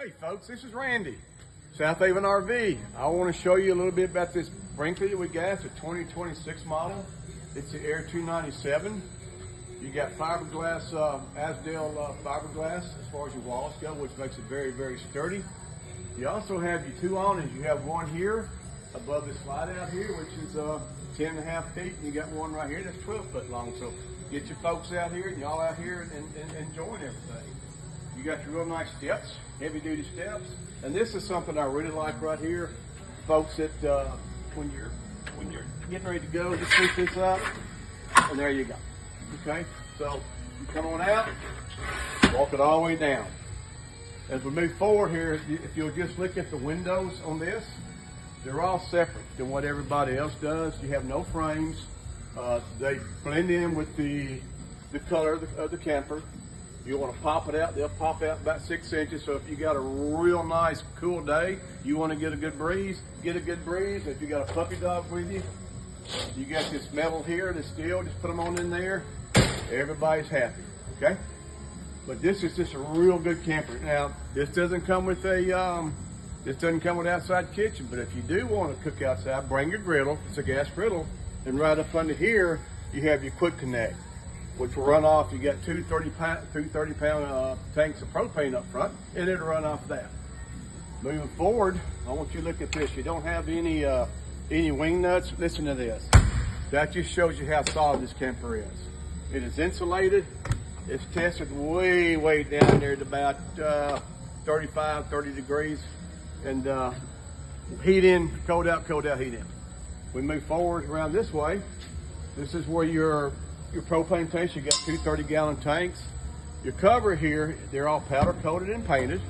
Hey folks, this is Randy, Southaven RV. I want to show you a little bit about this Brinkley that we got. It's a 2026 model. It's the Air 297. You got fiberglass, Asdale fiberglass as far as your walls go, which makes it very, very sturdy. You also have your two awnings. You have one here above the slide out here, which is 10.5 feet, and you got one right here that's 12 foot long. So get your folks out here and y'all out here and enjoying everything. You got your real nice steps, heavy duty steps. And this is something I really like right here. Folks, that when you're getting ready to go, just push this up and there you go. Okay, so you come on out, walk it all the way down. As we move forward here, if you'll just look at the windows on this, they're all separate than what everybody else does. You have no frames. They blend in with the color of the camper. You want to pop it out, they'll pop out about 6 inches. So if you got a real nice cool day, you want to get a good breeze, get a good breeze. If you got a puppy dog with you, you got this metal here, this steel, just put them on in there. Everybody's happy, okay? But this is just a real good camper. Now, this doesn't come with outside kitchen, but if you do want to cook outside, bring your griddle. It's a gas griddle. And right up under here, you have your quick connect, which will run off. You got two 30-pound tanks of propane up front, and it'll run off that. Moving forward, I want you to look at this. You don't have any wing nuts. Listen to this. That just shows you how solid this camper is. It is insulated. It's tested way, way down there at about 35, 30 degrees. And heat in, cold out, heat in. We move forward around this way. This is where your propane tanks, you got two 30-gallon tanks. Your cover here, they're all powder coated and painted.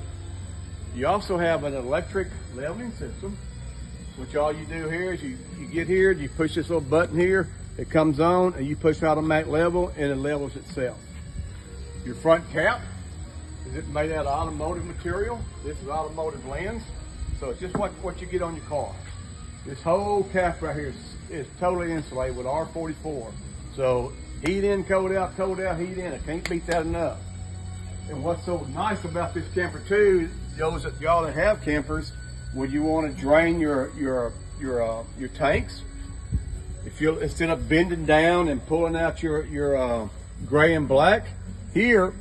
You also have an electric leveling system, which all you do here is you get here, you push this little button here, it comes on, and you push automatic level, and it levels itself. Your front cap, is it made out of automotive material? This is automotive lens, so it's just what you get on your car. This whole cap right here is totally insulated with R44. So heat in, cold out, heat in. I can't beat that enough. And what's so nice about this camper too, those that y'all that have campers, when you want to drain your tanks, if you instead of bending down and pulling out your gray and black, here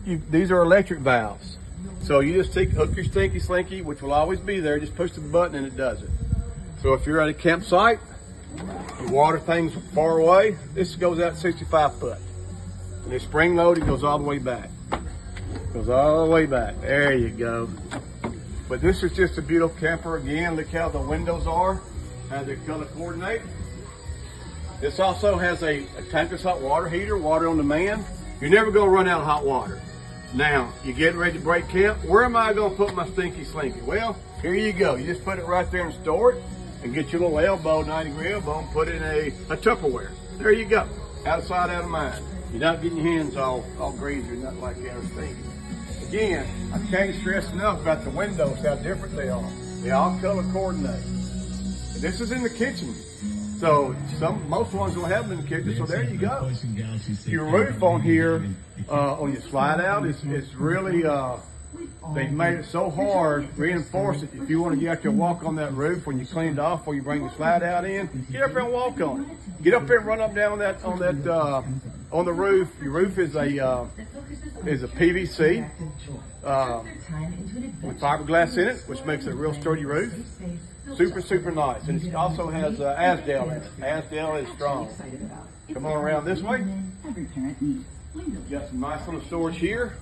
these are electric valves. So you just hook your stinky slinky, which will always be there. Just push the button and it does it. So if you're at a campsite, you water things far away, this goes out 65 foot. And it's spring loaded, goes all the way back. Goes all the way back. There you go. But this is just a beautiful camper. Again, look how the windows are, how they color coordinate. This also has a tankless hot water heater, water on demand. You're never gonna run out of hot water. Now, you're getting ready to break camp. Where am I gonna put my stinky slinky? Well, here you go. You just put it right there and store it, and get your little elbow, 90-degree elbow, and put it in a Tupperware. There you go. Out of sight, out of mind. You're not getting your hands all greasy or nothing like that or stinky. Again, I can't stress enough about the windows, how different they are. They all color coordinate. And this is in the kitchen. So most ones don't have them in the kitchen, so there you go. Your roof on here, on your slide out, is really, they've made it so hard, reinforced it. If you want to get out there and walk on that roof when you cleaned off, or you bring the slide out in, get up there and walk on it. Get up there and run up down on the roof. Your roof is a PVC with fiberglass in it, which makes it a real sturdy roof. Super, super nice. And it also has Asdale in it. Asdale is strong. Come on around this way. Got some nice little storage here.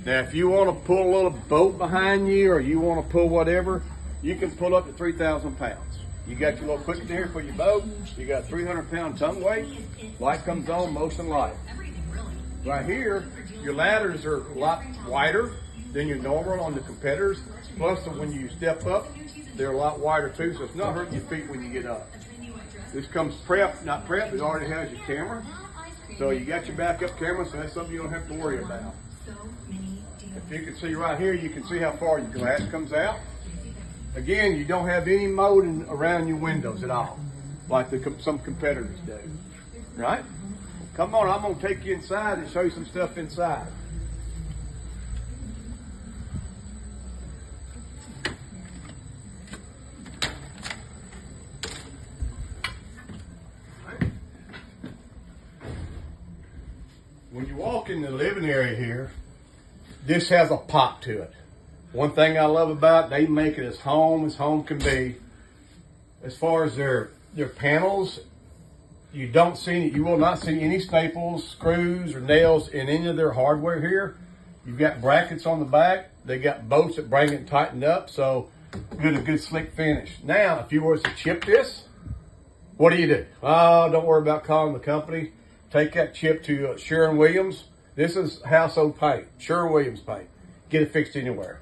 Now, if you want to pull a little boat behind you, or you want to pull whatever, you can pull up to 3,000 pounds. You got your little quick there for your boat. You got 300-pound tongue weight. Light comes on, motion light. Right here, your ladders are a lot wider than your normal on the competitors. Plus, when you step up, they're a lot wider too, so it's not hurting your feet when you get up. This comes prepped, not prepped. It already has your camera. So you got your backup camera, so that's something you don't have to worry about. If you can see right here, you can see how far your glass comes out. Again, you don't have any molding around your windows at all, like some competitors do, right? Come on, I'm gonna take you inside and show you some stuff inside. walk in the living area here, this has a pop to it. One thing I love about it, they make it as home can be. As far as their panels, you will not see any staples, screws, or nails in any of their hardware here. You've got brackets on the back. They got bolts that bring it tightened up, so get a good slick finish. Now, if you were to chip this, what do? Oh, don't worry about calling the company. Take that chip to Sherwin-Williams. This is household paint, Sherwin-Williams paint. Get it fixed anywhere.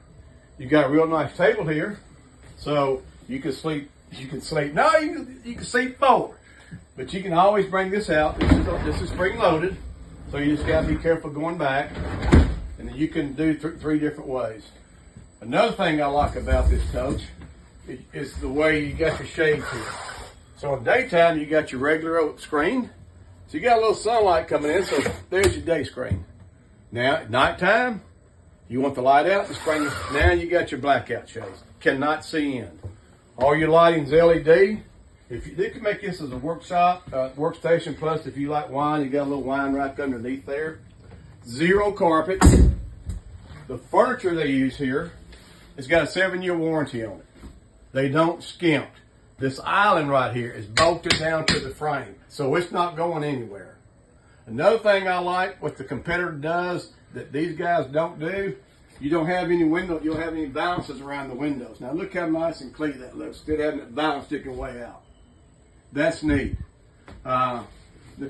You got a real nice table here, so you can sleep. You can sleep. No, you can sleep forward, but you can always bring this out. This is spring loaded, so you just got to be careful going back, and then you can do three different ways. Another thing I like about this coach is the way you got your shades here. So in daytime, you got your regular screen. So you got a little sunlight coming in, so there's your day screen. Now at nighttime, you want the light out, the screen. Now you got your blackout shades. Cannot see in. All your lighting's LED. They can make this as a workstation. Plus, if you like wine, you got a little wine rack underneath there. Zero carpet. The furniture they use here has got a 7-year warranty on it. They don't skimp. This island right here is bolted down to the frame, so it's not going anywhere. Another thing I like, what the competitor does that these guys don't do, you don't have any window, you don't have any balances around the windows. Now look how nice and clean that looks, instead of having that balance sticking way out. That's neat. Of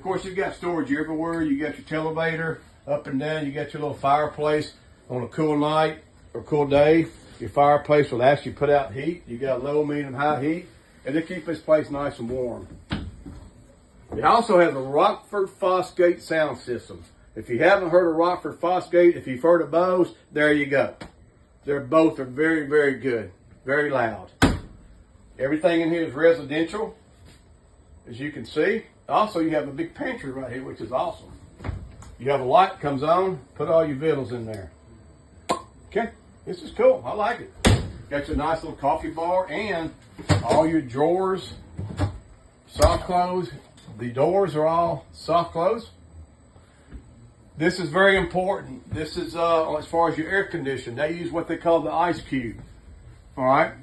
course, you've got storage everywhere. You got your televator up and down. You got your little fireplace on a cool night or cool day. Your fireplace will actually put out heat. You got low, medium, high heat, and they keep this place nice and warm. It also has a Rockford Fosgate sound system. If you haven't heard of Rockford Fosgate, if you've heard of Bose, there you go. They're both very, very good, very loud. Everything in here is residential, as you can see. Also, you have a big pantry right here, which is awesome. You have a light that comes on, put all your vittles in there. Okay, this is cool. I like it. Got your nice little coffee bar and all your drawers, soft close. The doors are all soft close. This is very important. This is as far as your air conditioning. They use what they call the ice cube. All right.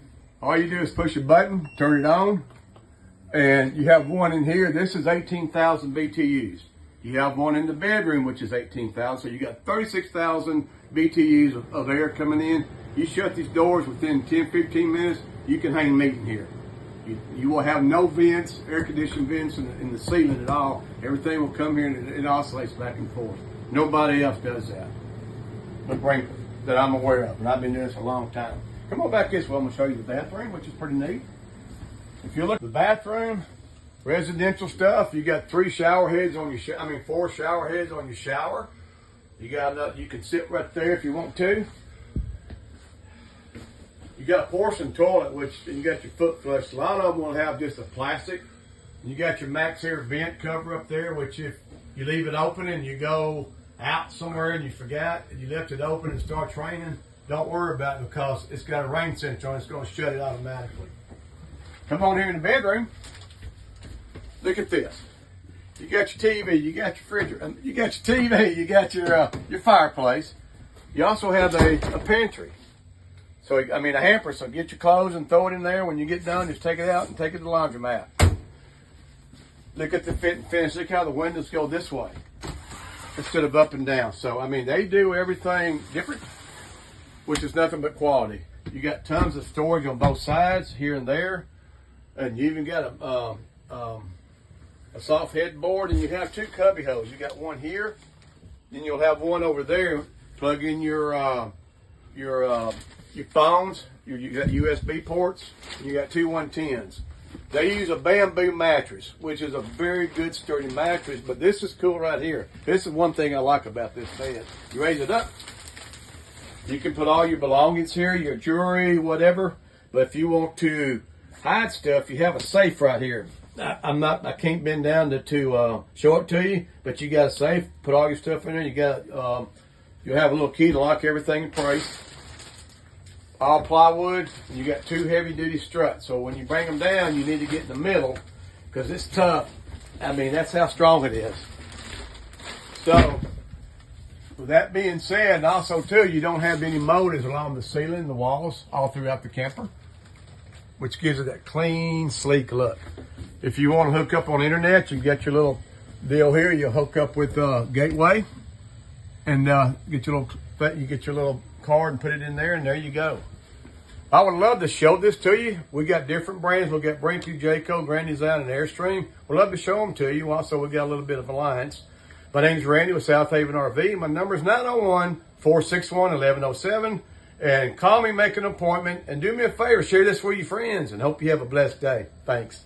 All you do is push a button, turn it on, and you have one in here. This is 18,000 BTUs. You have one in the bedroom, which is 18,000. So you got 36,000 BTUs of air coming in. You shut these doors within 10, 15 minutes, you can hang meat in here. You will have no vents, air conditioned vents in the ceiling at all. Everything will come here and it oscillates back and forth. Nobody else does that but Brinkley that I'm aware of, and I've been doing this a long time. Come on back this way, I'm going to show you the bathroom, which is pretty neat. If you look at the bathroom, residential stuff, you got 4 shower heads on your shower. You got you can sit right there if you want to. You got a porcelain toilet, which you got your foot flush. A lot of them will have just a plastic. You got your max air vent cover up there, which if you leave it open and you go out somewhere and you forgot and you left it open and start raining, don't worry about it because it's got a rain sensor on it. It's going to shut it automatically. Come on here in the bedroom. Look at this. You got your TV, you got your refrigerator, you got your TV, you got your fireplace. You also have a pantry. So, I mean, a hamper, so get your clothes and throw it in there. When you get done, just take it out and take it to the laundromat. Look at the fit and finish. Look how the windows go this way instead of up and down. So, I mean, they do everything different, which is nothing but quality. You got tons of storage on both sides, here and there. And you even got a soft headboard, and you have 2 cubby holes. You got one here, then you'll have one over there. Plug in your phones, you got USB ports, and you got 2 110s. They use a bamboo mattress, which is a very good sturdy mattress, but this is cool right here. This is one thing I like about this bed. You raise it up, you can put all your belongings here, your jewelry, whatever, but if you want to hide stuff, you have a safe right here. I can't bend down to show it to you, but you got a safe, put all your stuff in there, you got, you have a little key to lock everything in place. All plywood, and you got 2 heavy-duty struts. So when you bring them down, you need to get in the middle because it's tough. I mean, that's how strong it is. So With that being said, and also too, you don't have any motors along the ceiling, the walls, all throughout the camper, which gives it that clean, sleek look. If you want to hook up on the internet, you get your little deal here. You hook up with Gateway, and get your little card and put it in there, and there you go. I would love to show this to you. We got different brands. We got Brinkley, Jayco, Grand Design, and Airstream. We'd love to show them to you. Also, we got a little bit of alliance. My name's Randy with Southaven RV. My number is 901-461-1107. And call me, make an appointment, and do me a favor, share this with your friends, and hope you have a blessed day. Thanks.